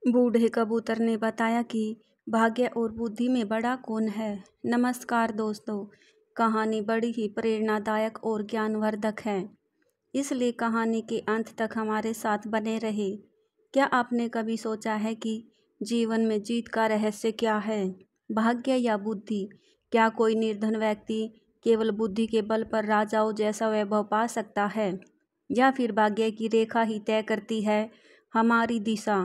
बूढ़े कबूतर ने बताया कि भाग्य और बुद्धि में बड़ा कौन है। नमस्कार दोस्तों, कहानी बड़ी ही प्रेरणादायक और ज्ञानवर्धक है, इसलिए कहानी के अंत तक हमारे साथ बने रहे। क्या आपने कभी सोचा है कि जीवन में जीत का रहस्य क्या है? भाग्य या बुद्धि? क्या कोई निर्धन व्यक्ति केवल बुद्धि के बल पर राजाओं जैसा वैभव पा सकता है, या फिर भाग्य की रेखा ही तय करती है हमारी दिशा?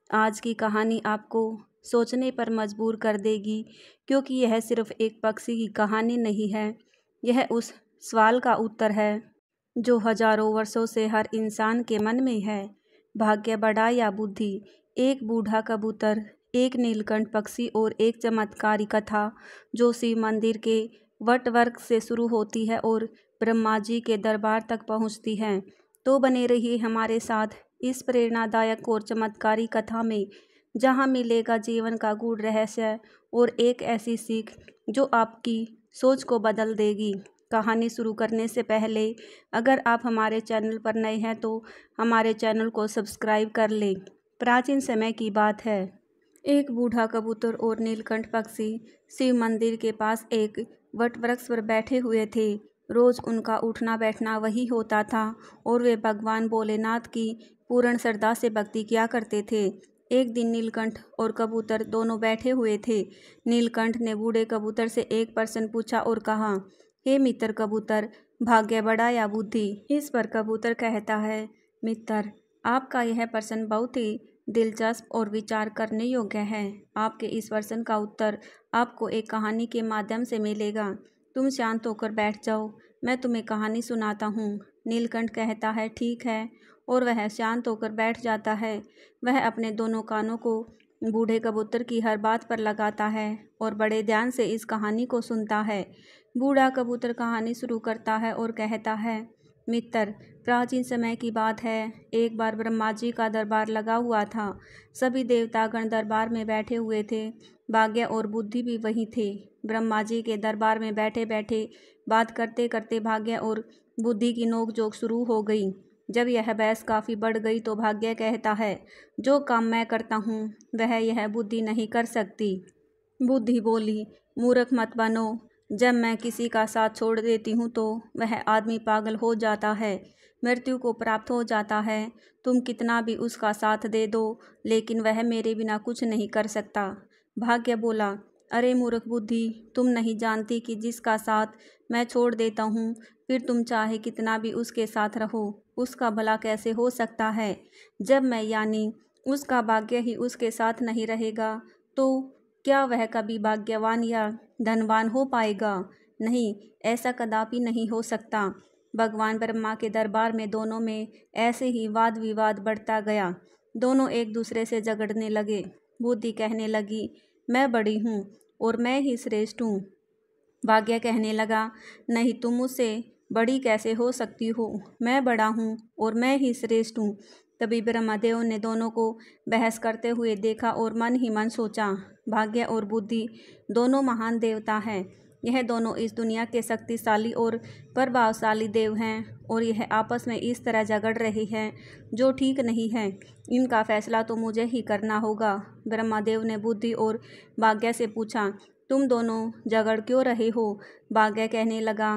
आज की कहानी आपको सोचने पर मजबूर कर देगी, क्योंकि यह सिर्फ एक पक्षी की कहानी नहीं है। यह उस सवाल का उत्तर है जो हजारों वर्षों से हर इंसान के मन में है। भाग्य बड़ा या बुद्धि? एक बूढ़ा कबूतर, एक नीलकंठ पक्षी और एक चमत्कारी कथा जो शिव मंदिर के वटवृक्ष से शुरू होती है और ब्रह्मा जी के दरबार तक पहुंचती है। तो बने रहिए हमारे साथ इस प्रेरणादायक और चमत्कारी कथा में, जहां मिलेगा जीवन का गूढ़ रहस्य और एक ऐसी सीख जो आपकी सोच को बदल देगी। कहानी शुरू करने से पहले अगर आप हमारे चैनल पर नए हैं तो हमारे चैनल को सब्सक्राइब कर लें। प्राचीन समय की बात है। एक बूढ़ा कबूतर और नीलकंठ पक्षी शिव मंदिर के पास एक वटवृक्ष पर बैठे हुए थे। रोज उनका उठना बैठना वही होता था और वे भगवान भोलेनाथ की पूर्ण श्रद्धा से भक्ति किया करते थे। एक दिन नीलकंठ और कबूतर दोनों बैठे हुए थे। नीलकंठ ने बूढ़े कबूतर से एक प्रश्न पूछा और कहा, हे मित्र कबूतर, भाग्य बड़ा या बुद्धि? इस पर कबूतर कहता है, मित्र, आपका यह प्रश्न बहुत ही दिलचस्प और विचार करने योग्य है। आपके इस प्रश्न का उत्तर आपको एक कहानी के माध्यम से मिलेगा। तुम शांत होकर बैठ जाओ, मैं तुम्हें कहानी सुनाता हूँ। नीलकंठ कहता है, ठीक है, और वह शांत होकर बैठ जाता है। वह अपने दोनों कानों को बूढ़े कबूतर की हर बात पर लगाता है और बड़े ध्यान से इस कहानी को सुनता है। बूढ़ा कबूतर कहानी शुरू करता है और कहता है, मित्र, प्राचीन समय की बात है। एक बार ब्रह्मा जी का दरबार लगा हुआ था। सभी देवतागण दरबार में बैठे हुए थे। भाग्य और बुद्धि भी वहीं थे। ब्रह्मा जी के दरबार में बैठे बैठे बात करते करते भाग्य और बुद्धि की नोकझोंक शुरू हो गई। जब यह बहस काफ़ी बढ़ गई तो भाग्य कहता है, जो काम मैं करता हूँ वह यह बुद्धि नहीं कर सकती। बुद्धि बोली, मूर्ख मत बनो। जब मैं किसी का साथ छोड़ देती हूँ तो वह आदमी पागल हो जाता है, मृत्यु को प्राप्त हो जाता है। तुम कितना भी उसका साथ दे दो, लेकिन वह मेरे बिना कुछ नहीं कर सकता। भाग्य बोला, अरे मूर्ख बुद्धि, तुम नहीं जानती कि जिसका साथ मैं छोड़ देता हूँ, फिर तुम चाहे कितना भी उसके साथ रहो, उसका भला कैसे हो सकता है? जब मैं यानी उसका भाग्य ही उसके साथ नहीं रहेगा, तो क्या वह कभी भाग्यवान या धनवान हो पाएगा? नहीं, ऐसा कदापि नहीं हो सकता। भगवान ब्रह्मा के दरबार में दोनों में ऐसे ही वाद विवाद बढ़ता गया। दोनों एक दूसरे से झगड़ने लगे। बुद्धि कहने लगी, मैं बड़ी हूँ और मैं ही श्रेष्ठ हूँ। भाग्य कहने लगा, नहीं, तुम मुझसे बड़ी कैसे हो सकती हो? मैं बड़ा हूँ और मैं ही श्रेष्ठ हूँ। तभी ब्रह्मदेव ने दोनों को बहस करते हुए देखा और मन ही मन सोचा, भाग्य और बुद्धि दोनों महान देवता हैं। यह दोनों इस दुनिया के शक्तिशाली और प्रभावशाली देव हैं और यह आपस में इस तरह झगड़ रहे हैं जो ठीक नहीं है। इनका फैसला तो मुझे ही करना होगा। ब्रह्मदेव ने बुद्धि और भाग्य से पूछा, तुम दोनों झगड़ क्यों रहे हो? भाग्य कहने लगा,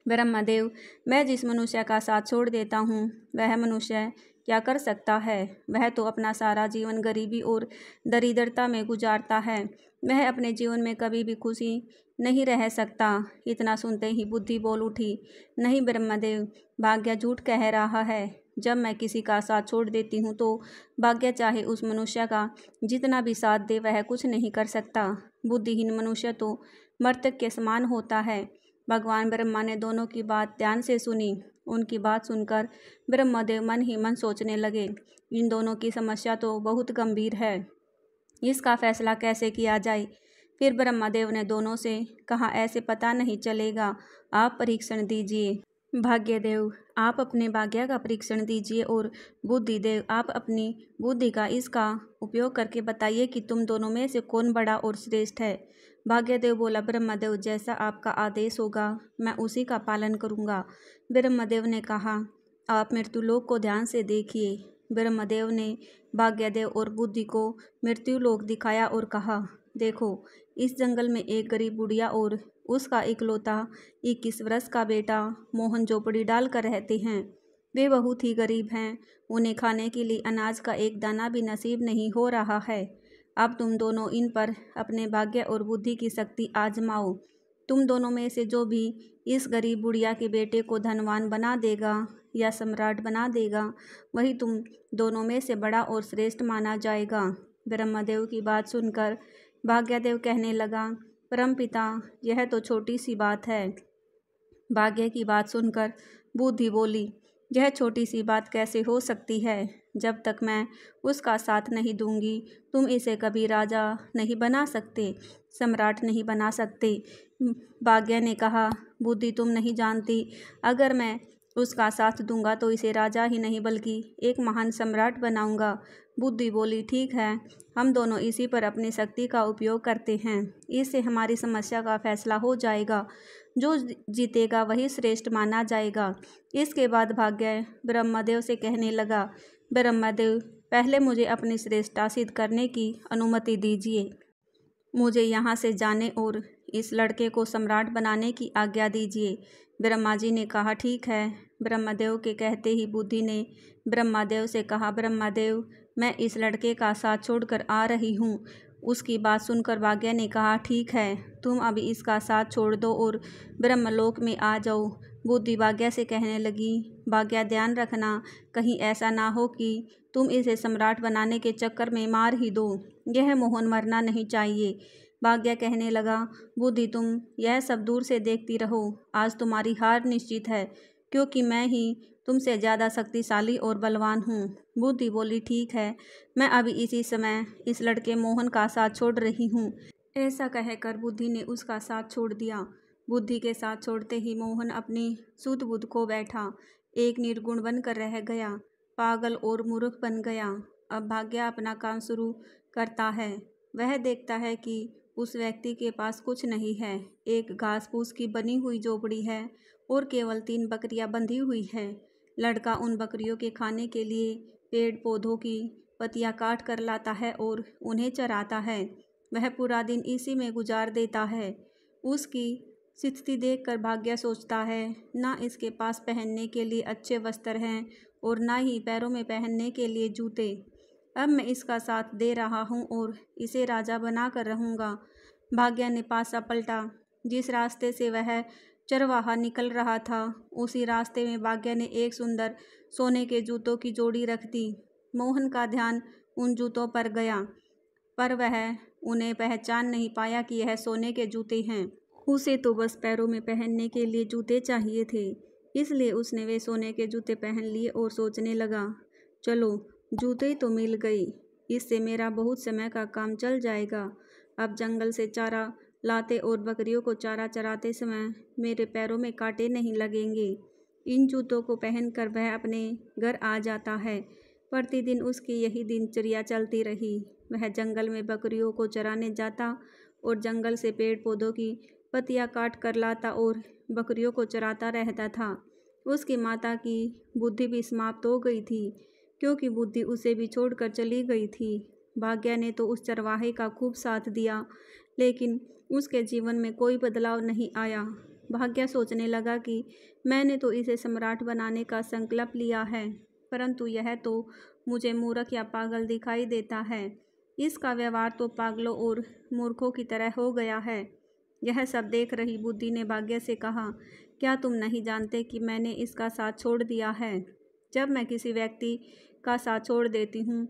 ब्रह्मदेव, मैं जिस मनुष्य का साथ छोड़ देता हूँ वह मनुष्य क्या कर सकता है? वह तो अपना सारा जीवन गरीबी और दरिद्रता में गुजारता है। वह अपने जीवन में कभी भी खुशी नहीं रह सकता। इतना सुनते ही बुद्धि बोल उठी, नहीं ब्रह्मदेव, भाग्य झूठ कह रहा है। जब मैं किसी का साथ छोड़ देती हूँ तो भाग्य चाहे उस मनुष्य का जितना भी साथ दे वह कुछ नहीं कर सकता। बुद्धिहीन मनुष्य तो मृतक के समान होता है। भगवान ब्रह्मा ने दोनों की बात ध्यान से सुनी। उनकी बात सुनकर ब्रह्मदेव मन ही मन सोचने लगे, इन दोनों की समस्या तो बहुत गंभीर है, इसका फैसला कैसे किया जाए? फिर ब्रह्मदेव ने दोनों से कहा, ऐसे पता नहीं चलेगा, आप परीक्षण दीजिए। भाग्यदेव, आप अपने भाग्य का परीक्षण दीजिए और बुद्धिदेव, आप अपनी बुद्धि का इसका उपयोग करके बताइए कि तुम दोनों में से कौन बड़ा और श्रेष्ठ है। भाग्यदेव बोला, ब्रह्मदेव, जैसा आपका आदेश होगा मैं उसी का पालन करूंगा। ब्रह्मदेव ने कहा, आप मृत्युलोक को ध्यान से देखिए। ब्रह्मदेव ने भाग्यदेव और बुद्धि को मृत्यु लोक दिखाया और कहा, देखो, इस जंगल में एक गरीब बुढ़िया और उसका इकलौता 21 वर्ष का बेटा मोहन झोपड़ी डालकर रहते हैं। वे बहुत ही गरीब हैं। उन्हें खाने के लिए अनाज का एक दाना भी नसीब नहीं हो रहा है। अब तुम दोनों इन पर अपने भाग्य और बुद्धि की शक्ति आजमाओ। तुम दोनों में से जो भी इस गरीब बुढ़िया के बेटे को धनवान बना देगा या सम्राट बना देगा, वही तुम दोनों में से बड़ा और श्रेष्ठ माना जाएगा। ब्रह्मदेव की बात सुनकर भाग्यदेव कहने लगा, परमपिता, यह तो छोटी सी बात है। भाग्य की बात सुनकर बुद्धि बोली, यह छोटी सी बात कैसे हो सकती है? जब तक मैं उसका साथ नहीं दूंगी, तुम इसे कभी राजा नहीं बना सकते, सम्राट नहीं बना सकते। भाग्य ने कहा, बुद्धि, तुम नहीं जानती, अगर मैं उसका साथ दूंगा तो इसे राजा ही नहीं बल्कि एक महान सम्राट बनाऊंगा। बुद्धि बोली, ठीक है, हम दोनों इसी पर अपनी शक्ति का उपयोग करते हैं। इससे हमारी समस्या का फैसला हो जाएगा। जो जीतेगा वही श्रेष्ठ माना जाएगा। इसके बाद भाग्य ब्रह्मदेव से कहने लगा, ब्रह्मदेव, पहले मुझे अपनी श्रेष्ठता सिद्ध करने की अनुमति दीजिए। मुझे यहाँ से जाने और इस लड़के को सम्राट बनाने की आज्ञा दीजिए। ब्रह्मा जी ने कहा, ठीक है। ब्रह्मदेव के कहते ही बुद्धि ने ब्रह्मदेव से कहा, ब्रह्मदेव, मैं इस लड़के का साथ छोड़कर आ रही हूँ। उसकी बात सुनकर भाग्य ने कहा, ठीक है, तुम अभी इसका साथ छोड़ दो और ब्रह्मलोक में आ जाओ। बुद्धि भाग्य से कहने लगी, भाग्य, ध्यान रखना, कहीं ऐसा ना हो कि तुम इसे सम्राट बनाने के चक्कर में मार ही दो। यह मोहन मरना नहीं चाहिए। भाग्य कहने लगा, बुद्धि, तुम यह सब दूर से देखती रहो। आज तुम्हारी हार निश्चित है, क्योंकि मैं ही तुमसे ज़्यादा शक्तिशाली और बलवान हूँ। बुद्धि बोली, ठीक है, मैं अभी इसी समय इस लड़के मोहन का साथ छोड़ रही हूँ। ऐसा कहकर बुद्धि ने उसका साथ छोड़ दिया। बुद्धि के साथ छोड़ते ही मोहन अपनी शुद्ध बुद्ध खो बैठा, एक निर्गुण बनकर रह गया, पागल और मूर्ख बन गया। अब भाग्य अपना काम शुरू करता है। वह देखता है कि उस व्यक्ति के पास कुछ नहीं है। एक घास फूस की बनी हुई झोपड़ी है और केवल 3 बकरियां बंधी हुई है। लड़का उन बकरियों के खाने के लिए पेड़ पौधों की पत्तियां काट कर लाता है और उन्हें चराता है। वह पूरा दिन इसी में गुजार देता है। उसकी स्थिति देखकर भाग्य सोचता है, ना इसके पास पहनने के लिए अच्छे वस्त्र हैं और ना ही पैरों में पहनने के लिए जूते। अब मैं इसका साथ दे रहा हूँ और इसे राजा बना कर रहूँगा। भाग्य ने पासा पलटा। जिस रास्ते से वह चरवाहा निकल रहा था, उसी रास्ते में भाग्य ने एक सुंदर सोने के जूतों की जोड़ी रख दी। मोहन का ध्यान उन जूतों पर गया, पर वह उन्हें पहचान नहीं पाया कि यह सोने के जूते हैं। उसे तो बस पैरों में पहनने के लिए जूते चाहिए थे, इसलिए उसने वे सोने के जूते पहन लिए और सोचने लगा, चलो, जूते तो मिल गए, इससे मेरा बहुत समय का काम चल जाएगा। अब जंगल से चारा लाते और बकरियों को चारा चराते समय मेरे पैरों में कांटे नहीं लगेंगे। इन जूतों को पहनकर वह अपने घर आ जाता है। प्रतिदिन उसकी यही दिनचर्या चलती रही। वह जंगल में बकरियों को चराने जाता और जंगल से पेड़ पौधों की पत्तियां काट कर लाता और बकरियों को चराता रहता था। उसकी माता की बुद्धि भी समाप्त हो गई थी, क्योंकि बुद्धि उसे भी छोड़कर चली गई थी। भाग्य ने तो उस चरवाहे का खूब साथ दिया, लेकिन उसके जीवन में कोई बदलाव नहीं आया। भाग्य सोचने लगा कि मैंने तो इसे सम्राट बनाने का संकल्प लिया है, परंतु यह तो मुझे मूर्ख या पागल दिखाई देता है। इसका व्यवहार तो पागलों और मूर्खों की तरह हो गया है। यह सब देख रही बुद्धि ने भाग्य से कहा, क्या तुम नहीं जानते कि मैंने इसका साथ छोड़ दिया है? जब मैं किसी व्यक्ति का साथ छोड़ देती हूँ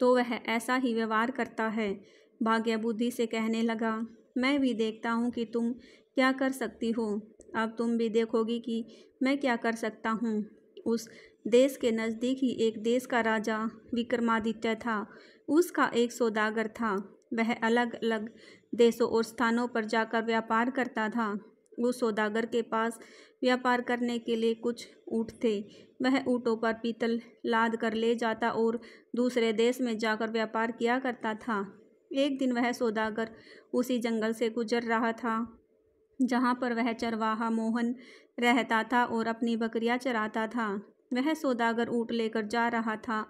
तो वह ऐसा ही व्यवहार करता है। भाग्य बुद्धि से कहने लगा, मैं भी देखता हूँ कि तुम क्या कर सकती हो। अब तुम भी देखोगी कि मैं क्या कर सकता हूँ। उस देश के नज़दीक ही एक देश का राजा विक्रमादित्य था। उसका एक सौदागर था। वह अलग अलग देशों और स्थानों पर जाकर व्यापार करता था। उस सौदागर के पास व्यापार करने के लिए कुछ ऊँट थे। वह ऊँटों पर पीतल लाद कर ले जाता और दूसरे देश में जाकर व्यापार किया करता था। एक दिन वह सौदागर उसी जंगल से गुजर रहा था जहाँ पर वह चरवाहा मोहन रहता था और अपनी बकरियां चराता था। वह सौदागर ऊँट लेकर जा रहा था।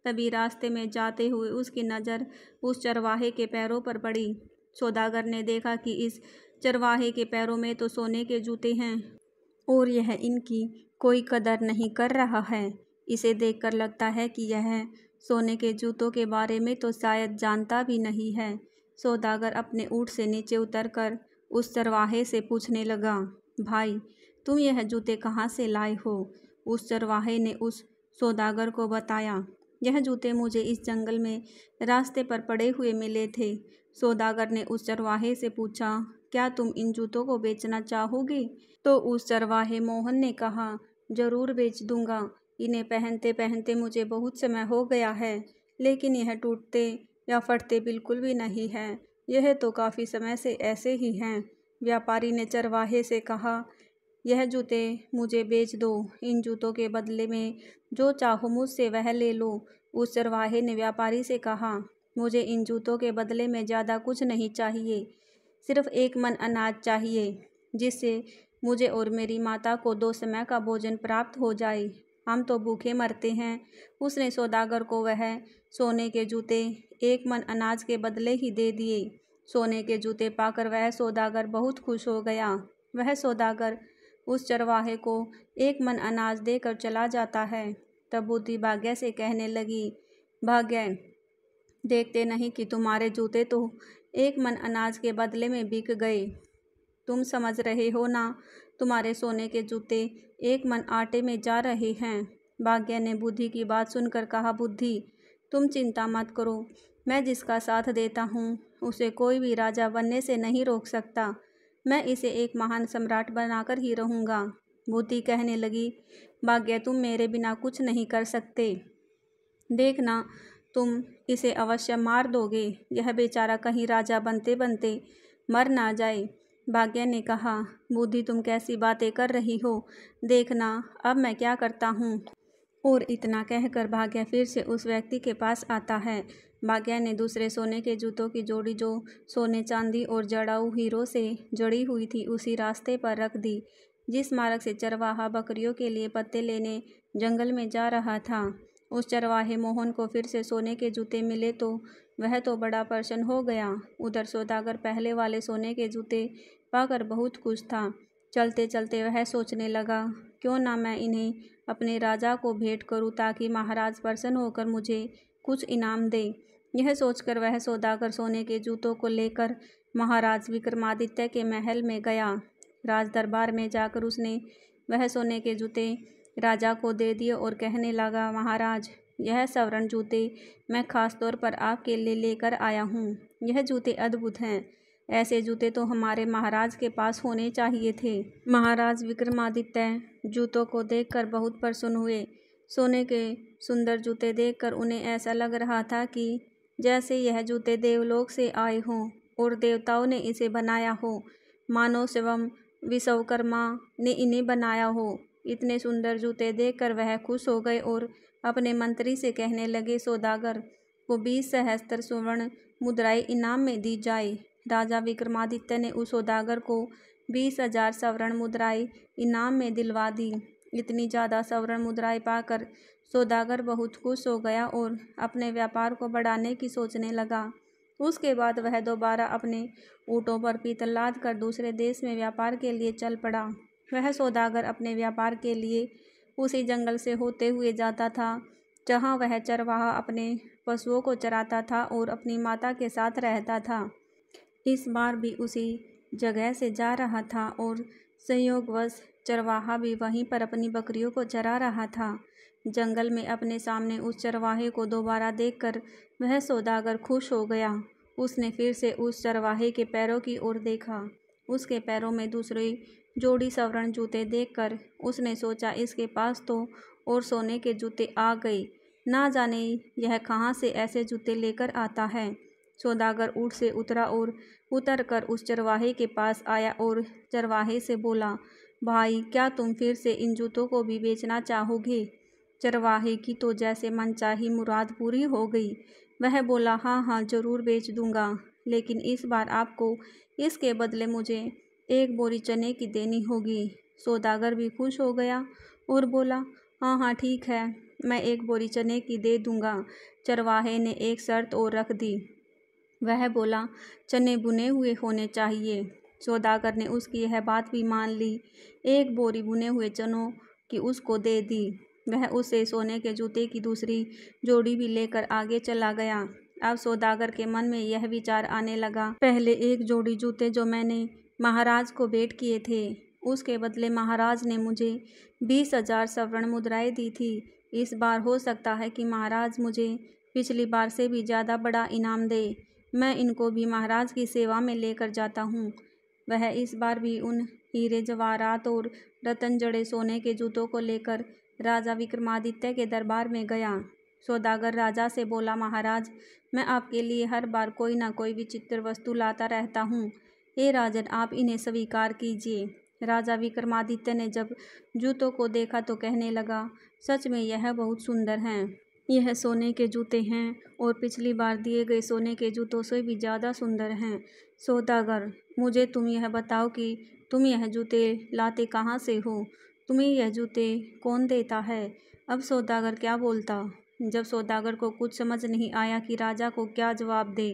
तभी रास्ते में जाते हुए उसकी नज़र उस चरवाहे के पैरों पर पड़ी। सौदागर ने देखा कि इस चरवाहे के पैरों में तो सोने के जूते हैं और यह इनकी कोई कदर नहीं कर रहा है। इसे देखकर लगता है कि यह सोने के जूतों के बारे में तो शायद जानता भी नहीं है। सौदागर अपने ऊँट से नीचे उतरकर उस चरवाहे से पूछने लगा, भाई तुम यह जूते कहाँ से लाए हो? उस चरवाहे ने उस सौदागर को बताया, यह जूते मुझे इस जंगल में रास्ते पर पड़े हुए मिले थे। सौदागर ने उस चरवाहे से पूछा, क्या तुम इन जूतों को बेचना चाहोगे? तो उस चरवाहे मोहन ने कहा, जरूर बेच दूंगा। इन्हें पहनते पहनते मुझे बहुत समय हो गया है, लेकिन यह टूटते या फटते बिल्कुल भी नहीं है। यह तो काफ़ी समय से ऐसे ही हैं। व्यापारी ने चरवाहे से कहा, यह जूते मुझे बेच दो। इन जूतों के बदले में जो चाहो मुझसे वह ले लो। उस चरवाहे ने व्यापारी से कहा, मुझे इन जूतों के बदले में ज़्यादा कुछ नहीं चाहिए, सिर्फ 1 मन अनाज चाहिए, जिससे मुझे और मेरी माता को 2 समय का भोजन प्राप्त हो जाए। हम तो भूखे मरते हैं। उसने सौदागर को वह सोने के जूते 1 मन अनाज के बदले ही दे दिए। सोने के जूते पाकर वह सौदागर बहुत खुश हो गया। वह सौदागर उस चरवाहे को 1 मन अनाज देकर चला जाता है। तब बुद्धि भाग्य से कहने लगी, भाग्य, देखते नहीं कि तुम्हारे जूते तो 1 मन अनाज के बदले में बिक गए। तुम समझ रहे हो ना, तुम्हारे सोने के जूते 1 मन आटे में जा रहे हैं। भाग्य ने बुद्धि की बात सुनकर कहा, बुद्धि तुम चिंता मत करो, मैं जिसका साथ देता हूँ उसे कोई भी राजा बनने से नहीं रोक सकता। मैं इसे एक महान सम्राट बनाकर ही रहूँगा। बुद्धि कहने लगी, भाग्य तुम मेरे बिना कुछ नहीं कर सकते। देखना तुम इसे अवश्य मार दोगे। यह बेचारा कहीं राजा बनते बनते मर ना जाए। भाग्य ने कहा, बुद्धि तुम कैसी बातें कर रही हो, देखना अब मैं क्या करता हूँ। और इतना कहकर भाग्य फिर से उस व्यक्ति के पास आता है। भाग्य ने दूसरे सोने के जूतों की जोड़ी जो सोने चांदी और जड़ाऊ हीरो से जड़ी हुई थी उसी रास्ते पर रख दी जिस मार्ग से चरवाहा बकरियों के लिए पत्ते लेने जंगल में जा रहा था। उस चरवाहे मोहन को फिर से सोने के जूते मिले तो वह तो बड़ा प्रसन्न हो गया। उधर सौदागर पहले वाले सोने के जूते पाकर बहुत खुश था। चलते चलते वह सोचने लगा, क्यों ना मैं इन्हें अपने राजा को भेंट करूं ताकि महाराज प्रसन्न होकर मुझे कुछ इनाम दे। यह सोचकर वह सौदागर सोने के जूतों को लेकर महाराज विक्रमादित्य के महल में गया। राज दरबार में जाकर उसने वह सोने के जूते राजा को दे दिए और कहने लगा, महाराज यह स्वर्ण जूते मैं खास तौर पर आपके लिए लेकर आया हूँ। यह जूते अद्भुत हैं। ऐसे जूते तो हमारे महाराज के पास होने चाहिए थे। महाराज विक्रमादित्य जूतों को देखकर बहुत प्रसन्न हुए। सोने के सुंदर जूते देखकर उन्हें ऐसा लग रहा था कि जैसे यह जूते देवलोक से आए हों और देवताओं ने इसे बनाया हो, मानो स्वयं विश्वकर्मा ने इन्हें बनाया हो। इतने सुंदर जूते देखकर वह खुश हो गए और अपने मंत्री से कहने लगे, सौदागर को 20 सहस्त्र स्वर्ण मुद्राएं इनाम में दी जाए। राजा विक्रमादित्य ने उस सौदागर को 20,000 स्वर्ण मुद्राएं इनाम में दिलवा दी। इतनी ज़्यादा स्वर्ण मुद्राएं पाकर सौदागर बहुत खुश हो गया और अपने व्यापार को बढ़ाने की सोचने लगा। उसके बाद वह दोबारा अपने ऊँटों पर पीतल लाद कर दूसरे देश में व्यापार के लिए चल पड़ा। वह सौदागर अपने व्यापार के लिए उसी जंगल से होते हुए जाता था जहाँ वह चरवाहा अपने पशुओं को चराता था और अपनी माता के साथ रहता था। इस बार भी उसी जगह से जा रहा था और संयोगवश चरवाहा भी वहीं पर अपनी बकरियों को चरा रहा था। जंगल में अपने सामने उस चरवाहे को दोबारा देखकर वह सौदागर खुश हो गया। उसने फिर से उस चरवाहे के पैरों की ओर देखा। उसके पैरों में दूसरी जोड़ी स्वर्ण जूते देखकर उसने सोचा, इसके पास तो और सोने के जूते आ गए, ना जाने यह कहाँ से ऐसे जूते लेकर आता है। सौदागर ऊँट से उतरा और उतरकर उस चरवाहे के पास आया और चरवाहे से बोला, भाई क्या तुम फिर से इन जूतों को भी बेचना चाहोगे? चरवाहे की तो जैसे मनचाही मुराद पूरी हो गई। वह बोला, हाँ हाँ जरूर बेच दूंगा, लेकिन इस बार आपको इसके बदले मुझे 1 बोरी चने की देनी होगी। सौदागर भी खुश हो गया और बोला, हाँ हाँ ठीक है, मैं 1 बोरी चने की दे दूंगा। चरवाहे ने एक शर्त और रख दी। वह बोला, चने बुने हुए होने चाहिए। सौदागर ने उसकी यह बात भी मान ली। 1 बोरी बुने हुए चनों की उसको दे दी। वह उसे सोने के जूते की दूसरी जोड़ी भी लेकर आगे चला गया। अब सौदागर के मन में यह विचार आने लगा, पहले 1 जोड़ी जूते जो मैंने महाराज को भेंट किए थे, उसके बदले महाराज ने मुझे 20,000 स्वर्ण मुद्राएं दी थी। इस बार हो सकता है कि महाराज मुझे पिछली बार से भी ज़्यादा बड़ा इनाम दे। मैं इनको भी महाराज की सेवा में लेकर जाता हूँ। वह इस बार भी उन हीरे जवाहरात और रतन जड़े सोने के जूतों को लेकर राजा विक्रमादित्य के दरबार में गया। सौदागर राजा से बोला, महाराज, मैं आपके लिए हर बार कोई ना कोई विचित्र वस्तु लाता रहता हूँ। हे राजन, आप इन्हें स्वीकार कीजिए। राजा विक्रमादित्य ने जब जूतों को देखा तो कहने लगा, सच में यह बहुत सुंदर हैं। यह सोने के जूते हैं और पिछली बार दिए गए सोने के जूतों से भी ज़्यादा सुंदर हैं। सौदागर, मुझे तुम यह बताओ कि तुम यह जूते लाते कहाँ से हो? तुम्हें यह जूते कौन देता है? अब सौदागर क्या बोलता? जब सौदागर को कुछ समझ नहीं आया कि राजा को क्या जवाब दे,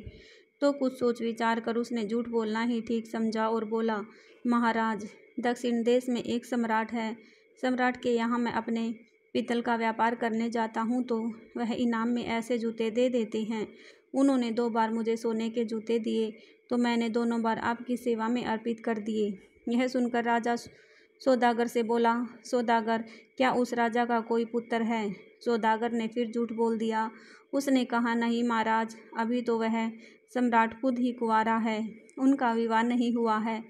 तो कुछ सोच विचार कर उसने झूठ बोलना ही ठीक समझा और बोला, महाराज, दक्षिण देश में एक सम्राट है। सम्राट के यहाँ मैं अपने पीतल का व्यापार करने जाता हूँ तो वह इनाम में ऐसे जूते दे देते हैं। उन्होंने 2 बार मुझे सोने के जूते दिए तो मैंने दोनों बार आपकी सेवा में अर्पित कर दिए। यह सुनकर राजा सौदागर से बोला, सौदागर, क्या उस राजा का कोई पुत्र है? सौदागर ने फिर झूठ बोल दिया। उसने कहा, नहीं महाराज, अभी तो वह सम्राट खुद ही कुंवारा है, उनका विवाह नहीं हुआ है।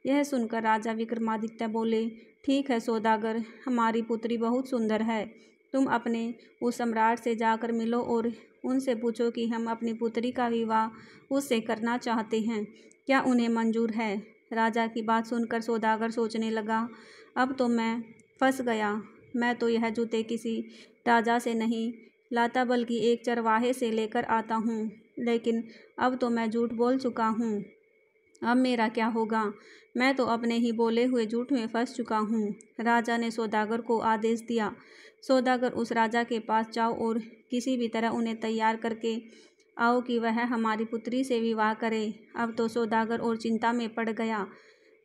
यह सुनकर राजा विक्रमादित्य बोले, ठीक है सौदागर, हमारी पुत्री बहुत सुंदर है। तुम अपने उस सम्राट से जाकर मिलो और उनसे पूछो कि हम अपनी पुत्री का विवाह उससे करना चाहते हैं, क्या उन्हें मंजूर है? राजा की बात सुनकर सौदागर सोचने लगा, अब तो मैं फंस गया। मैं तो यह जूते किसी राजा से नहीं लाता बल्कि एक चरवाहे से लेकर आता हूँ, लेकिन अब तो मैं झूठ बोल चुका हूँ। अब मेरा क्या होगा? मैं तो अपने ही बोले हुए झूठ में फंस चुका हूँ। राजा ने सौदागर को आदेश दिया, सौदागर, उस राजा के पास जाओ और किसी भी तरह उन्हें तैयार करके आओ कि वह हमारी पुत्री से विवाह करे। अब तो सौदागर और चिंता में पड़ गया।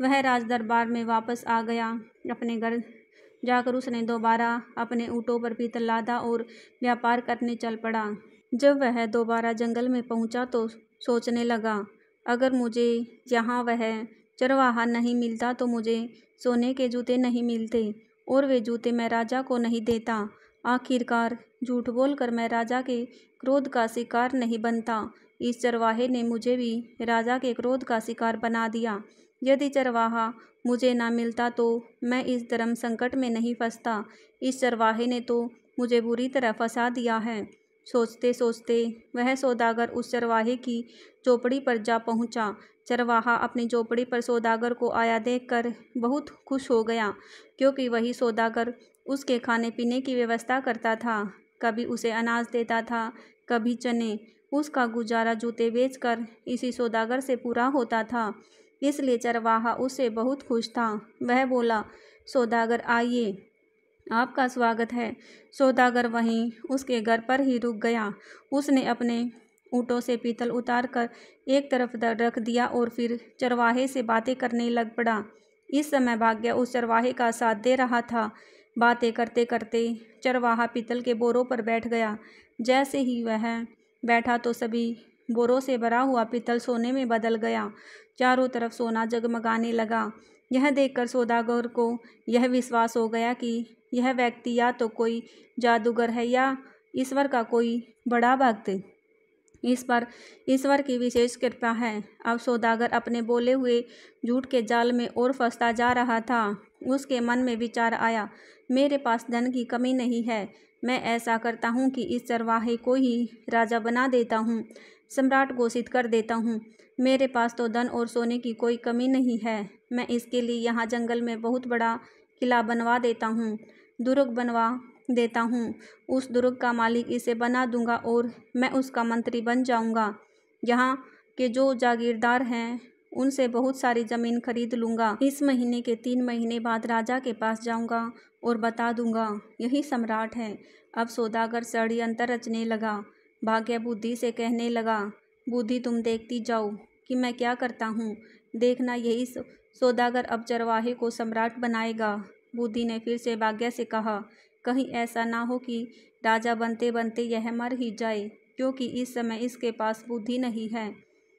वह राज दरबार में वापस आ गया। अपने घर जाकर उसने दोबारा अपने ऊँटों पर पीतल लादा और व्यापार करने चल पड़ा। जब वह दोबारा जंगल में पहुंचा तो सोचने लगा, अगर मुझे यहाँ वह चरवाहा नहीं मिलता तो मुझे सोने के जूते नहीं मिलते और वे जूते मैं राजा को नहीं देता। आखिरकार झूठ बोलकर मैं राजा के क्रोध का शिकार नहीं बनता। इस चरवाहे ने मुझे भी राजा के क्रोध का शिकार बना दिया। यदि चरवाहा मुझे ना मिलता तो मैं इस धर्म संकट में नहीं फंसता। इस चरवाहे ने तो मुझे बुरी तरह फंसा दिया है। सोचते सोचते वह सौदागर उस चरवाहे की झोपड़ी पर जा पहुंचा। चरवाहा अपनी झोपड़ी पर सौदागर को आया देखकर बहुत खुश हो गया, क्योंकि वही सौदागर उसके खाने पीने की व्यवस्था करता था। कभी उसे अनाज देता था, कभी चने। उसका गुजारा जूते बेचकर इसी सौदागर से पूरा होता था, इसलिए चरवाहा उससे बहुत खुश था। वह बोला, सौदागर आइए, आपका स्वागत है। सौदागर वहीं उसके घर पर ही रुक गया। उसने अपने ऊँटों से पीतल उतार कर एक तरफ रख दिया और फिर चरवाहे से बातें करने लग पड़ा। इस समय भाग्य उस चरवाहे का साथ दे रहा था। बातें करते करते चरवाहा पीतल के बोरों पर बैठ गया। जैसे ही वह बैठा तो सभी बोरों से भरा हुआ पीतल सोने में बदल गया। चारों तरफ सोना जगमगाने लगा। यह देखकर सौदागर को यह विश्वास हो गया कि यह व्यक्ति या तो कोई जादूगर है या ईश्वर का कोई बड़ा भक्त। इस पर ईश्वर की विशेष कृपा है। अब सौदागर अपने बोले हुए झूठ के जाल में और फंसता जा रहा था। उसके मन में विचार आया, मेरे पास धन की कमी नहीं है। मैं ऐसा करता हूँ कि इस चरवाहे को ही राजा बना देता हूँ, सम्राट घोषित कर देता हूँ। मेरे पास तो धन और सोने की कोई कमी नहीं है। मैं इसके लिए यहाँ जंगल में बहुत बड़ा किला बनवा देता हूँ, दुर्ग बनवा देता हूँ। उस दुर्ग का मालिक इसे बना दूंगा और मैं उसका मंत्री बन जाऊंगा। यहाँ के जो जागीरदार हैं उनसे बहुत सारी ज़मीन खरीद लूँगा। इस महीने के 3 महीने बाद राजा के पास जाऊँगा और बता दूंगा यही सम्राट है। अब सौदागर षड्यंत्र रचने लगा। भाग्य बुद्धि से कहने लगा, बुद्धि तुम देखती जाओ कि मैं क्या करता हूँ। देखना यही सौदागर अब चरवाहे को सम्राट बनाएगा। बुद्धि ने फिर से भाग्य से कहा, कहीं ऐसा ना हो कि राजा बनते बनते यह मर ही जाए, क्योंकि इस समय इसके पास बुद्धि नहीं है।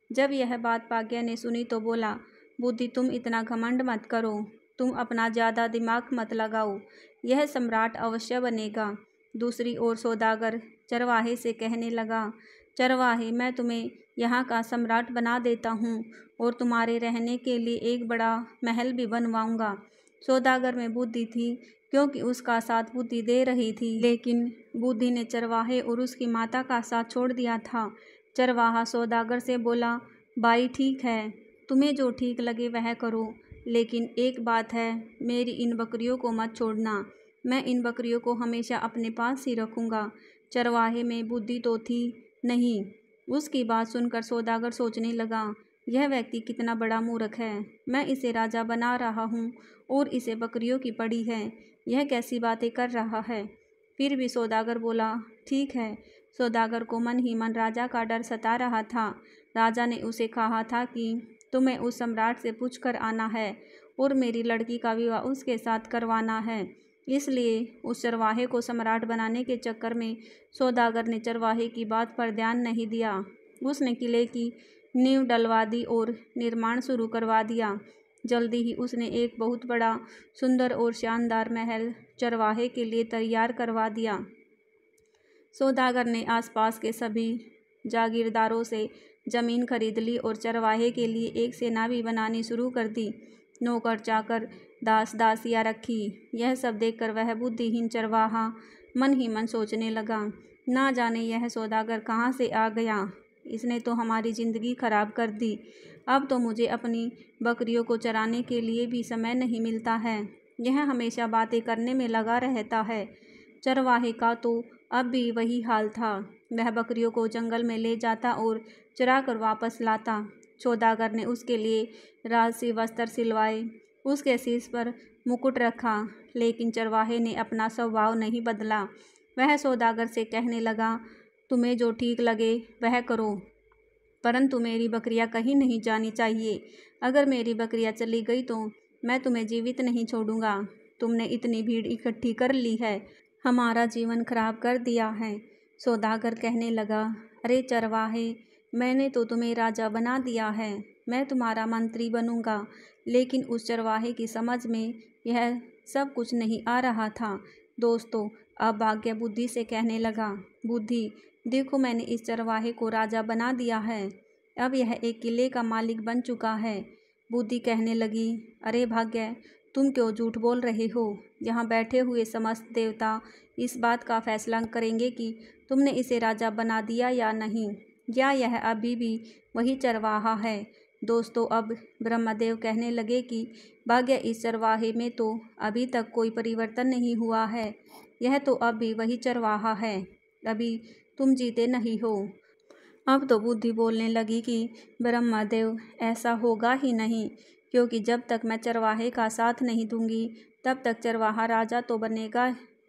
जब यह बात भाग्य ने सुनी तो बोला, बुद्धि तुम इतना घमंड मत करो, तुम अपना ज़्यादा दिमाग मत लगाओ, यह सम्राट अवश्य बनेगा। दूसरी ओर सौदागर चरवाहे से कहने लगा, चरवाहे मैं तुम्हें यहाँ का सम्राट बना देता हूँ और तुम्हारे रहने के लिए एक बड़ा महल भी बनवाऊंगा। सौदागर में बुद्धि थी, क्योंकि उसका साथ बुद्धि दे रही थी, लेकिन बुद्धि ने चरवाहे और उसकी माता का साथ छोड़ दिया था। चरवाहा सौदागर से बोला, भाई ठीक है, तुम्हें जो ठीक लगे वह करो, लेकिन एक बात है, मेरी इन बकरियों को मत छोड़ना, मैं इन बकरियों को हमेशा अपने पास ही रखूँगा। चरवाहे में बुद्धि तो थी नहीं। उसकी बात सुनकर सौदागर सोचने लगा, यह व्यक्ति कितना बड़ा मूर्ख है, मैं इसे राजा बना रहा हूँ और इसे बकरियों की पड़ी है, यह कैसी बातें कर रहा है। फिर भी सौदागर बोला, ठीक है। सौदागर को मन ही मन राजा का डर सता रहा था। राजा ने उसे कहा था कि तुम्हें उस सम्राट से पूछ कर आना है और मेरी लड़की का विवाह उसके साथ करवाना है। इसलिए उस चरवाहे को सम्राट बनाने के चक्कर में सौदागर ने चरवाहे की बात पर ध्यान नहीं दिया। उसने किले की नींव डलवा दी और निर्माण शुरू करवा दिया। जल्दी ही उसने एक बहुत बड़ा, सुंदर और शानदार महल चरवाहे के लिए तैयार करवा दिया। सौदागर ने आसपास के सभी जागीरदारों से जमीन खरीद ली और चरवाहे के लिए एक सेना भी बनानी शुरू कर दी। नौकर चाकर, दास दासियाँ रखी। यह सब देखकर वह बुद्धिहीन चरवाहा मन ही मन सोचने लगा, ना जाने यह सौदागर कहाँ से आ गया, इसने तो हमारी ज़िंदगी खराब कर दी। अब तो मुझे अपनी बकरियों को चराने के लिए भी समय नहीं मिलता है, यह हमेशा बातें करने में लगा रहता है। चरवाहे का तो अब भी वही हाल था। वह बकरियों को जंगल में ले जाता और चरा कर वापस लाता। सौदागर ने उसके लिए राजसी वस्त्र सिलवाए, उसके शीश पर मुकुट रखा, लेकिन चरवाहे ने अपना स्वभाव नहीं बदला। वह सौदागर से कहने लगा, तुम्हें जो ठीक लगे वह करो, परंतु मेरी बकरियां कहीं नहीं जानी चाहिए। अगर मेरी बकरियां चली गई तो मैं तुम्हें जीवित नहीं छोड़ूंगा। तुमने इतनी भीड़ इकट्ठी कर ली है, हमारा जीवन खराब कर दिया है। सौदागर कहने लगा, अरे चरवाहे, मैंने तो तुम्हें राजा बना दिया है, मैं तुम्हारा मंत्री बनूंगा, लेकिन उस चरवाहे की समझ में यह सब कुछ नहीं आ रहा था। दोस्तों, अब भाग्य बुद्धि से कहने लगा, बुद्धि देखो, मैंने इस चरवाहे को राजा बना दिया है, अब यह एक किले का मालिक बन चुका है। बुद्धि कहने लगी, अरे भाग्य, तुम क्यों झूठ बोल रहे हो। यहाँ बैठे हुए समस्त देवता इस बात का फैसला करेंगे कि तुमने इसे राजा बना दिया या नहीं, या यह अभी भी वही चरवाहा है। दोस्तों, अब ब्रह्मदेव कहने लगे कि भाग्य, इस चरवाहे में तो अभी तक कोई परिवर्तन नहीं हुआ है, यह तो अब भी वही चरवाहा है, अभी तुम जीते नहीं हो। अब तो बुद्धि बोलने लगी कि ब्रह्मदेव, ऐसा होगा ही नहीं, क्योंकि जब तक मैं चरवाहे का साथ नहीं दूंगी तब तक चरवाहा राजा तो बनेगा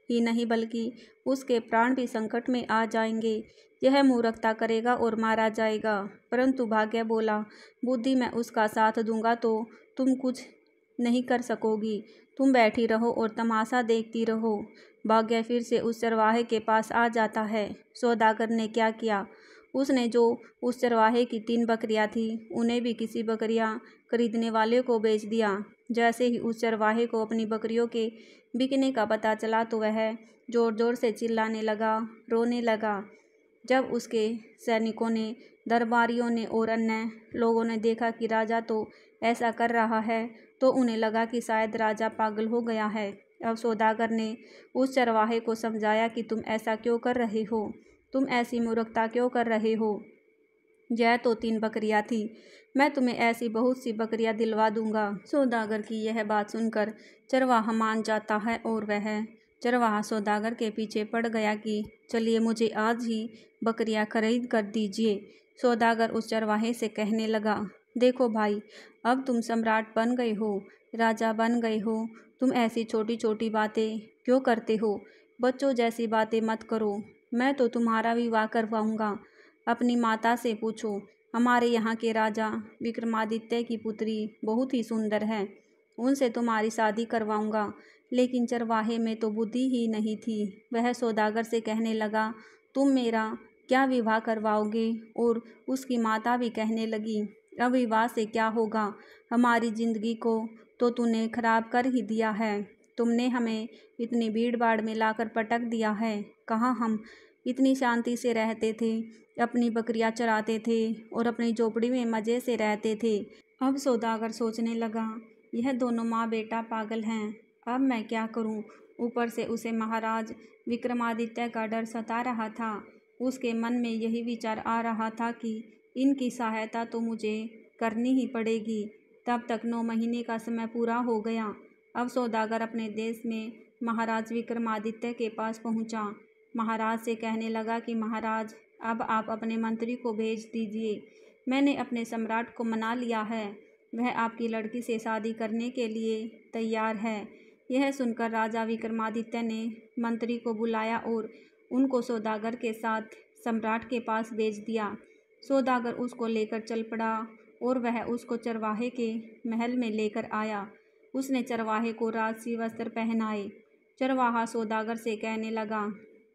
ही नहीं, बल्कि उसके प्राण भी संकट में आ जाएंगे। यह मूर्खता करेगा और मारा जाएगा। परंतु भाग्य बोला, बुद्धि, मैं उसका साथ दूंगा तो तुम कुछ नहीं कर सकोगी, तुम बैठी रहो और तमाशा देखती रहो। भाग्य फिर से उस चरवाहे के पास आ जाता है। सौदागर ने क्या किया, उसने जो उस चरवाहे की 3 बकरियां थी उन्हें भी किसी बकरियां खरीदने वाले को बेच दिया। जैसे ही उस चरवाहे को अपनी बकरियों के बिकने का पता चला तो वह ज़ोर ज़ोर से चिल्लाने लगा, रोने लगा। जब उसके सैनिकों ने, दरबारियों ने और अन्य लोगों ने देखा कि राजा तो ऐसा कर रहा है, तो उन्हें लगा कि शायद राजा पागल हो गया है। अब सौदागर ने उस चरवाहे को समझाया कि तुम ऐसा क्यों कर रहे हो, तुम ऐसी मूर्खता क्यों कर रहे हो। यह तो 3 बकरियां थी, मैं तुम्हें ऐसी बहुत सी बकरियां दिलवा दूंगा। सौदागर की यह बात सुनकर चरवाहा मान जाता है और वह चरवाहा सौदागर के पीछे पड़ गया कि चलिए, मुझे आज ही बकरियां खरीद कर दीजिए। सौदागर उस चरवाहे से कहने लगा, देखो भाई, अब तुम सम्राट बन गए हो, राजा बन गए हो, तुम ऐसी छोटी छोटी बातें क्यों करते हो? बच्चों जैसी बातें मत करो। मैं तो तुम्हारा विवाह करवाऊंगा। अपनी माता से पूछो। हमारे यहाँ के राजा विक्रमादित्य की पुत्री बहुत ही सुंदर है, उनसे तुम्हारी शादी करवाऊंगा। लेकिन चरवाहे में तो बुद्धि ही नहीं थी। वह सौदागर से कहने लगा, तुम मेरा क्या विवाह करवाओगे? और उसकी माता भी कहने लगी, अब विवाह से क्या होगा? हमारी जिंदगी को तो तूने खराब कर ही दिया है। तुमने हमें इतनी भीड़ भाड़ में लाकर पटक दिया है। कहाँ हम इतनी शांति से रहते थे, अपनी बकरियां चराते थे और अपनी झोपड़ी में मज़े से रहते थे। अब सौदागर सोचने लगा, यह दोनों माँ बेटा पागल हैं। अब मैं क्या करूं? ऊपर से उसे महाराज विक्रमादित्य का डर सता रहा था। उसके मन में यही विचार आ रहा था कि इनकी सहायता तो मुझे करनी ही पड़ेगी। तब तक 9 महीने का समय पूरा हो गया। अब सौदागर अपने देश में महाराज विक्रमादित्य के पास पहुंचा। महाराज से कहने लगा कि महाराज, अब आप अपने मंत्री को भेज दीजिए। मैंने अपने सम्राट को मना लिया है। वह आपकी लड़की से शादी करने के लिए तैयार है। यह सुनकर राजा विक्रमादित्य ने मंत्री को बुलाया और उनको सौदागर के साथ सम्राट के पास भेज दिया। सौदागर उसको लेकर चल पड़ा और वह उसको चरवाहे के महल में लेकर आया। उसने चरवाहे को राजसी वस्त्र पहनाए। चरवाहा सौदागर से कहने लगा,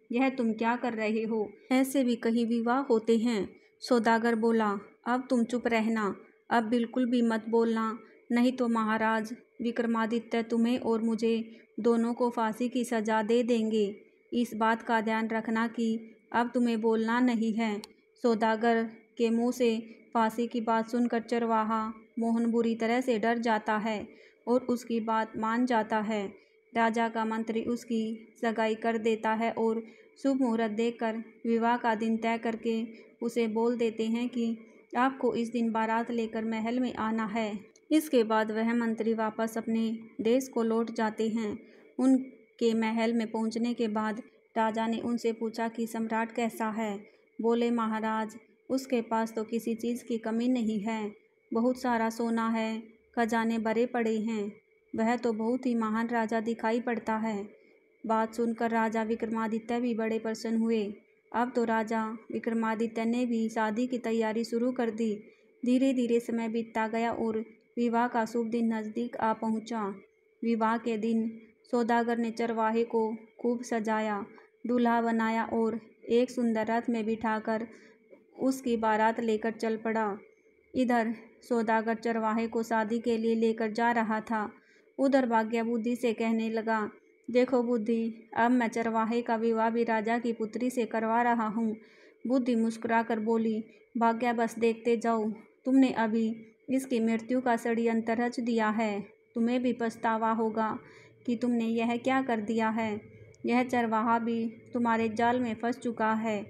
यह तुम क्या कर रहे हो? ऐसे भी कहीं विवाह होते हैं? सौदागर बोला, अब तुम चुप रहना, अब बिल्कुल भी मत बोलना, नहीं तो महाराज विक्रमादित्य तुम्हें और मुझे दोनों को फांसी की सजा दे देंगे। इस बात का ध्यान रखना कि अब तुम्हें बोलना नहीं है। सौदागर के मुंह से फांसी की बात सुनकर चरवाहा मोहन बुरी तरह से डर जाता है और उसकी बात मान जाता है। राजा का मंत्री उसकी सगाई कर देता है और शुभ मुहूर्त देखकर विवाह का दिन तय करके उसे बोल देते हैं कि आपको इस दिन बारात लेकर महल में आना है। इसके बाद वह मंत्री वापस अपने देश को लौट जाते हैं। उनके महल में पहुंचने के बाद राजा ने उनसे पूछा कि सम्राट कैसा है? बोले, महाराज, उसके पास तो किसी चीज़ की कमी नहीं है। बहुत सारा सोना है, खजाने भरे पड़े हैं। वह तो बहुत ही महान राजा दिखाई पड़ता है। बात सुनकर राजा विक्रमादित्य भी बड़े प्रसन्न हुए। अब तो राजा विक्रमादित्य ने भी शादी की तैयारी शुरू कर दी। धीरे धीरे समय बीतता गया और विवाह का शुभ दिन नज़दीक आ पहुंचा। विवाह के दिन सौदागर ने चरवाहे को खूब सजाया, दूल्हा बनाया और एक सुंदर रथ में बिठाकर उसकी बारात लेकर चल पड़ा। इधर सौदागर चरवाहे को शादी के लिए लेकर जा रहा था। उधर भाग्य बुद्धि से कहने लगा, देखो बुद्धि, अब मैं चरवाहे का विवाह भी राजा की पुत्री से करवा रहा हूँ। बुद्धि मुस्कुराकर बोली, भाग्य, बस देखते जाओ। तुमने अभी इसकी मृत्यु का षड्यंत्र रच दिया है। तुम्हें भी पछतावा होगा कि तुमने यह क्या कर दिया है। यह चरवाहा भी तुम्हारे जाल में फंस चुका है।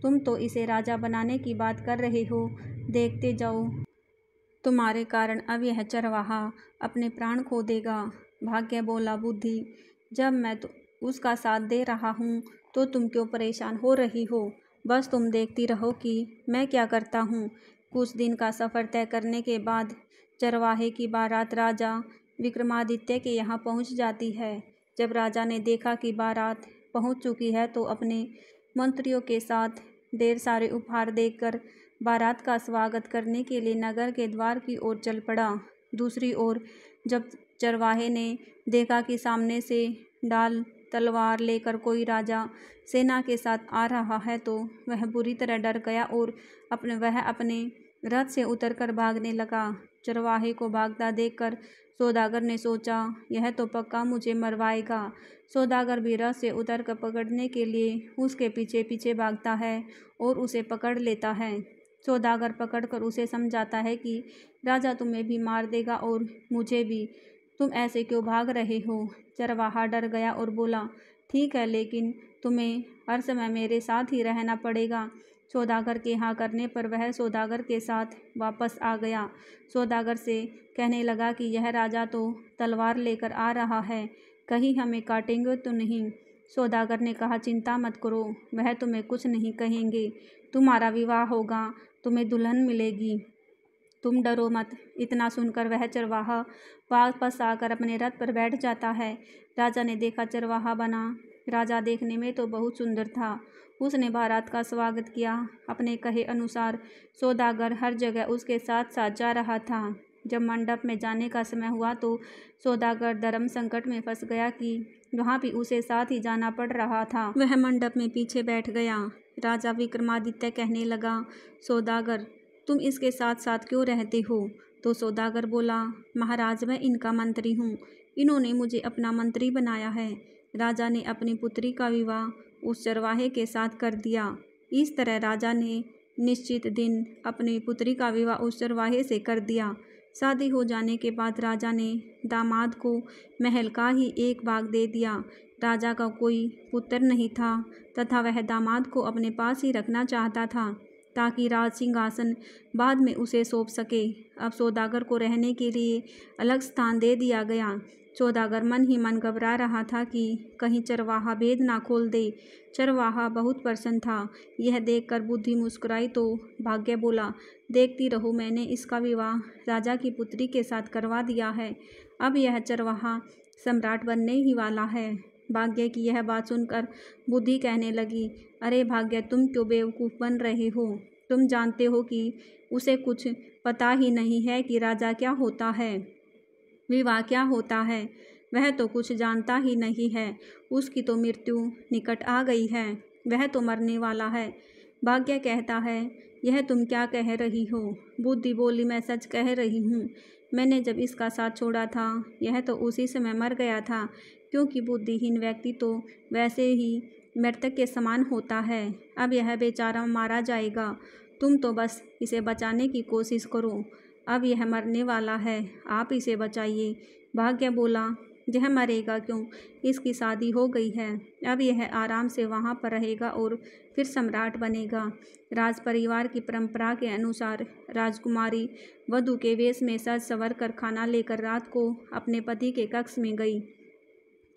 तुम तो इसे राजा बनाने की बात कर रहे हो। देखते जाओ, तुम्हारे कारण अब यह चरवाहा अपने प्राण खो देगा। भाग्य बोला, बुद्धि, जब मैं तो उसका साथ दे रहा हूँ तो तुम क्यों परेशान हो रही हो? बस तुम देखती रहो कि मैं क्या करता हूँ। कुछ दिन का सफ़र तय करने के बाद चरवाहे की बारात राजा विक्रमादित्य के यहाँ पहुँच जाती है। जब राजा ने देखा कि बारात पहुँच चुकी है तो अपने मंत्रियों के साथ ढेर सारे उपहार देकर बारात का स्वागत करने के लिए नगर के द्वार की ओर चल पड़ा। दूसरी ओर जब चरवाहे ने देखा कि सामने से ढाल तलवार लेकर कोई राजा सेना के साथ आ रहा है तो वह बुरी तरह डर गया और अपने रथ से उतरकर भागने लगा। चरवाहे को भागता देखकर सौदागर ने सोचा, यह तो पक्का मुझे मरवाएगा। सौदागर भी रथ से उतरकर पकड़ने के लिए उसके पीछे पीछे भागता है और उसे पकड़ लेता है। सौदागर पकड़कर उसे समझाता है कि राजा तुम्हें भी मार देगा और मुझे भी। तुम ऐसे क्यों भाग रहे हो? चरवाहा डर गया और बोला, ठीक है, लेकिन तुम्हें हर समय मेरे साथ ही रहना पड़ेगा। सौदागर के हाँ करने पर वह सौदागर के साथ वापस आ गया। सौदागर से कहने लगा कि यह राजा तो तलवार लेकर आ रहा है, कहीं हमें काटेंगे तो नहीं? सौदागर ने कहा, चिंता मत करो, वह तुम्हें कुछ नहीं कहेंगे। तुम्हारा विवाह होगा, तुम्हें दुल्हन मिलेगी, तुम डरो मत। इतना सुनकर वह चरवाहा वापस आकर अपने रथ पर बैठ जाता है। राजा ने देखा चरवाहा बना। राजा देखने में तो बहुत सुंदर था। उसने बारात का स्वागत किया। अपने कहे अनुसार सौदागर हर जगह उसके साथ साथ जा रहा था। जब मंडप में जाने का समय हुआ तो सौदागर धर्म संकट में फंस गया कि वहाँ भी उसे साथ ही जाना पड़ रहा था। वह मंडप में पीछे बैठ गया। राजा विक्रमादित्य कहने लगा, सौदागर तुम इसके साथ साथ क्यों रहते हो? तो सौदागर बोला, महाराज मैं इनका मंत्री हूँ, इन्होंने मुझे अपना मंत्री बनाया है। राजा ने अपनी पुत्री का विवाह उस चरवाहे के साथ कर दिया। इस तरह राजा ने निश्चित दिन अपनी पुत्री का विवाह उस चरवाहे से कर दिया। शादी हो जाने के बाद राजा ने दामाद को महल का ही एक भाग दे दिया। राजा का कोई पुत्र नहीं था तथा वह दामाद को अपने पास ही रखना चाहता था ताकि राज सिंहासन बाद में उसे सौंप सके। अब सौदागर को रहने के लिए अलग स्थान दे दिया गया। सौदागर मन ही मन घबरा रहा था कि कहीं चरवाहा भेद ना खोल दे। चरवाहा बहुत प्रसन्न था। यह देखकर बुद्धि मुस्कुराई तो भाग्य बोला, देखती रहो, मैंने इसका विवाह राजा की पुत्री के साथ करवा दिया है। अब यह चरवाहा सम्राट बनने ही वाला है। भाग्य की यह बात सुनकर बुद्धि कहने लगी, अरे भाग्य तुम क्यों बेवकूफ़ बन रहे हो? तुम जानते हो कि उसे कुछ पता ही नहीं है कि राजा क्या होता है, विवाह क्या होता है। वह तो कुछ जानता ही नहीं है। उसकी तो मृत्यु निकट आ गई है। वह तो मरने वाला है। भाग्य कहता है, यह तुम क्या कह रही हो? बुद्धि बोली, मैं सच कह रही हूँ। मैंने जब इसका साथ छोड़ा था यह तो उसी समय मर गया था, क्योंकि बुद्धिहीन व्यक्ति तो वैसे ही मृतक के समान होता है। अब यह बेचारा मारा जाएगा। तुम तो बस इसे बचाने की कोशिश करो। अब यह मरने वाला है, आप इसे बचाइए। भाग्य बोला, यह मरेगा क्यों? इसकी शादी हो गई है। अब यह आराम से वहाँ पर रहेगा और फिर सम्राट बनेगा। राज परिवार की परंपरा के अनुसार राजकुमारी वधू के वेश में सज संवर कर खाना लेकर रात को अपने पति के कक्ष में गई।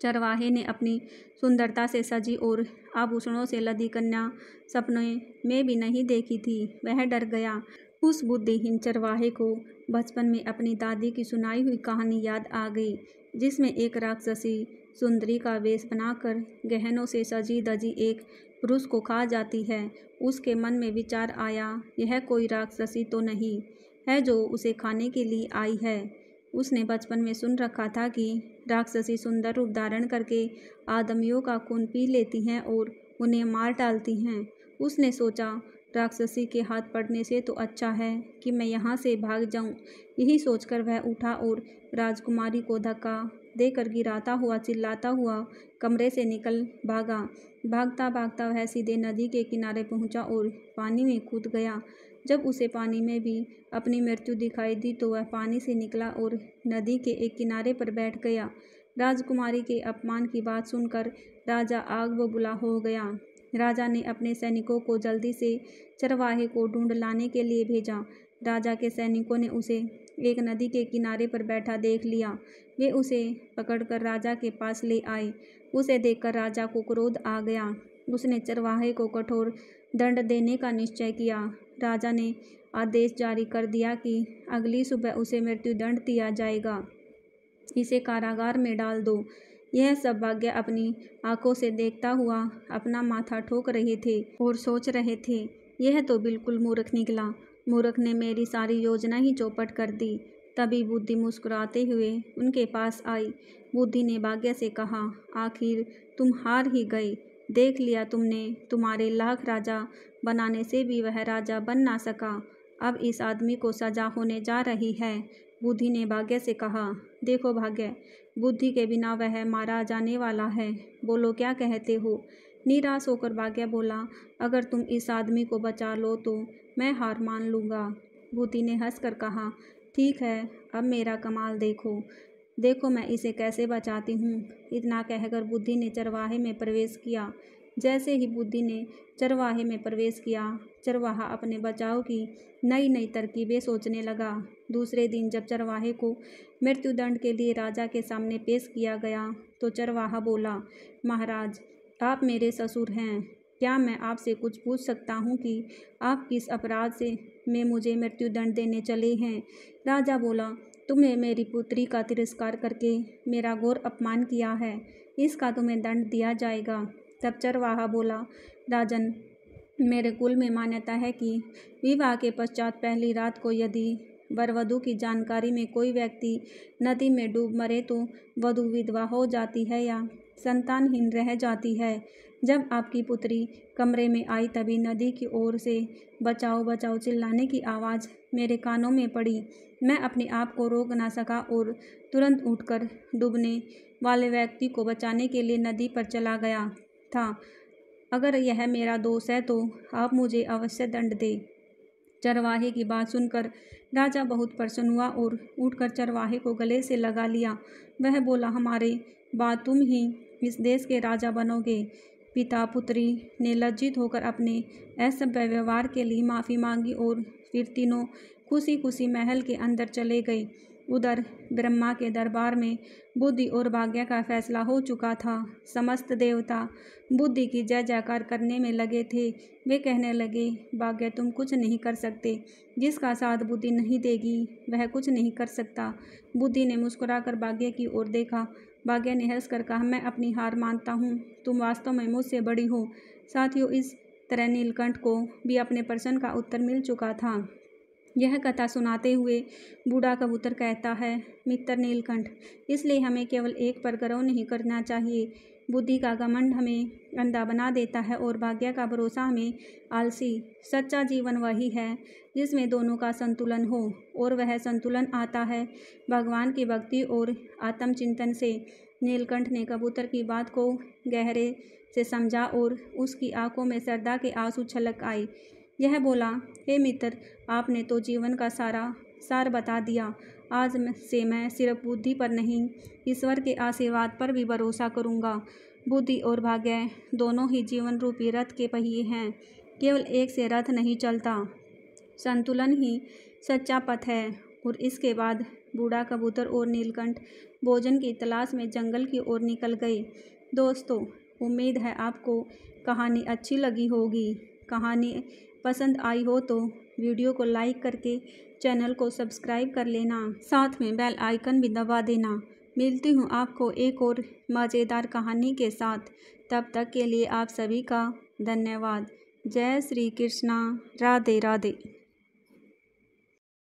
चरवाहे ने अपनी सुंदरता से सजी और आभूषणों से लदी कन्या सपने में भी नहीं देखी थी। वह डर गया। उस बुद्धिहीन चरवाहे को बचपन में अपनी दादी की सुनाई हुई कहानी याद आ गई, जिसमें एक राक्षसी सुंदरी का वेश बनाकर गहनों से सजी धजी एक पुरुष को खा जाती है। उसके मन में विचार आया, यह कोई राक्षसी तो नहीं है जो उसे खाने के लिए आई है। उसने बचपन में सुन रखा था कि राक्षसी सुंदर रूप धारण करके आदमियों का खून पी लेती हैं और उन्हें मार डालती हैं। उसने सोचा, राक्षसी के हाथ पड़ने से तो अच्छा है कि मैं यहाँ से भाग जाऊँ। यही सोचकर वह उठा और राजकुमारी को धक्का देकर गिराता हुआ चिल्लाता हुआ कमरे से निकल भागा। भागता भागता वह सीधे नदी के किनारे पहुँचा और पानी में कूद गया। जब उसे पानी में भी अपनी मृत्यु दिखाई दी तो वह पानी से निकला और नदी के एक किनारे पर बैठ गया। राजकुमारी के अपमान की बात सुनकर राजा आग बबूला हो गया। राजा ने अपने सैनिकों को जल्दी से चरवाहे को ढूंढ लाने के लिए भेजा। राजा के सैनिकों ने उसे एक नदी के किनारे पर बैठा देख लिया। वे उसे पकड़कर राजा के पास ले आए। उसे देखकर राजा को क्रोध आ गया। उसने चरवाहे को कठोर दंड देने का निश्चय किया। राजा ने आदेश जारी कर दिया कि अगली सुबह उसे मृत्युदंड दिया जाएगा। इसे कारागार में डाल दो। यह सब भाग्य अपनी आंखों से देखता हुआ अपना माथा ठोक रहे थे और सोच रहे थे, यह तो बिल्कुल मूर्ख निकला। मूर्ख ने मेरी सारी योजना ही चौपट कर दी। तभी बुद्धि मुस्कुराते हुए उनके पास आई। बुद्धि ने भाग्य से कहा, आखिर तुम हार ही गए। देख लिया तुमने, तुम्हारे लाख राजा बनाने से भी वह राजा बन ना सका। अब इस आदमी को सजा होने जा रही है। बुद्धि ने भाग्य से कहा, देखो भाग्य, बुद्धि के बिना वह मारा जाने वाला है। बोलो क्या कहते हो? निराश होकर भाग्य बोला, अगर तुम इस आदमी को बचा लो तो मैं हार मान लूँगा। बुद्धि ने हंसकर कहा, ठीक है, अब मेरा कमाल देखो। देखो मैं इसे कैसे बचाती हूँ। इतना कहकर बुद्धि ने चरवाहे में प्रवेश किया। जैसे ही बुद्धि ने चरवाहे में प्रवेश किया, चरवाहा अपने बचाव की नई नई तरकीबें सोचने लगा। दूसरे दिन जब चरवाहे को मृत्युदंड के लिए राजा के सामने पेश किया गया तो चरवाहा बोला, महाराज, आप मेरे ससुर हैं। क्या मैं आपसे कुछ पूछ सकता हूँ कि आप किस अपराध से में मुझे मृत्युदंड देने चले हैं? राजा बोला, तुमने मेरी पुत्री का तिरस्कार करके मेरा घोर अपमान किया है, इसका तुम्हें दंड दिया जाएगा। तब चरवाहा बोला, राजन, मेरे कुल में मान्यता है कि विवाह के पश्चात पहली रात को यदि वर वधू की जानकारी में कोई व्यक्ति नदी में डूब मरे तो वधू विधवा हो जाती है या संतानहीन रह जाती है। जब आपकी पुत्री कमरे में आई तभी नदी की ओर से बचाओ बचाओ चिल्लाने की आवाज़ मेरे कानों में पड़ी। मैं अपने आप को रोक ना सका और तुरंत उठकर डूबने वाले व्यक्ति को बचाने के लिए नदी पर चला गया था। अगर यह मेरा दोष है तो आप मुझे अवश्य दंड दें। चरवाहे की बात सुनकर राजा बहुत प्रसन्न हुआ और उठकर चरवाहे को गले से लगा लिया। वह बोला, हमारे बाद तुम ही इस देश के राजा बनोगे। पिता पुत्री ने लज्जित होकर अपने असभ्य व्यवहार के लिए माफ़ी मांगी और फिर तीनों खुशी खुशी महल के अंदर चले गए। उधर ब्रह्मा के दरबार में बुद्धि और भाग्य का फैसला हो चुका था। समस्त देवता बुद्धि की जय जयकार करने में लगे थे। वे कहने लगे, भाग्य तुम कुछ नहीं कर सकते, जिसका साथ बुद्धि नहीं देगी वह कुछ नहीं कर सकता। बुद्धि ने मुस्कुराकर भाग्य की ओर देखा। भाग्य ने हंसकर कहा, मैं अपनी हार मानता हूँ, तुम वास्तव में मुझसे बड़ी हो। साथियों, इस तरह नीलकंठ को भी अपने प्रश्न का उत्तर मिल चुका था। यह कथा सुनाते हुए बूढ़ा कबूतर कहता है, मित्र नीलकंठ, इसलिए हमें केवल एक पर गर्व नहीं करना चाहिए। बुद्धि का घमंड हमें अंधा बना देता है और भाग्य का भरोसा हमें आलसी। सच्चा जीवन वही है जिसमें दोनों का संतुलन हो, और वह संतुलन आता है भगवान की भक्ति और आत्मचिंतन से। नीलकंठ ने कबूतर की बात को गहरे से समझा और उसकी आंखों में श्रद्धा के आंसू छलक आए। यह बोला, हे मित्र, आपने तो जीवन का सारा सार बता दिया। आज से मैं सिर्फ बुद्धि पर नहीं, ईश्वर के आशीर्वाद पर भी भरोसा करूँगा। बुद्धि और भाग्य दोनों ही जीवन रूपी रथ के पहिए हैं। केवल एक से रथ नहीं चलता, संतुलन ही सच्चा पथ है। और इसके बाद बूढ़ा कबूतर और नीलकंठ भोजन की तलाश में जंगल की ओर निकल गए। दोस्तों, उम्मीद है आपको कहानी अच्छी लगी होगी। कहानी पसंद आई हो तो वीडियो को लाइक करके चैनल को सब्सक्राइब कर लेना, साथ में बेल आइकन भी दबा देना। मिलती हूँ आपको एक और मज़ेदार कहानी के साथ। तब तक के लिए आप सभी का धन्यवाद। जय श्री कृष्णा। राधे राधे।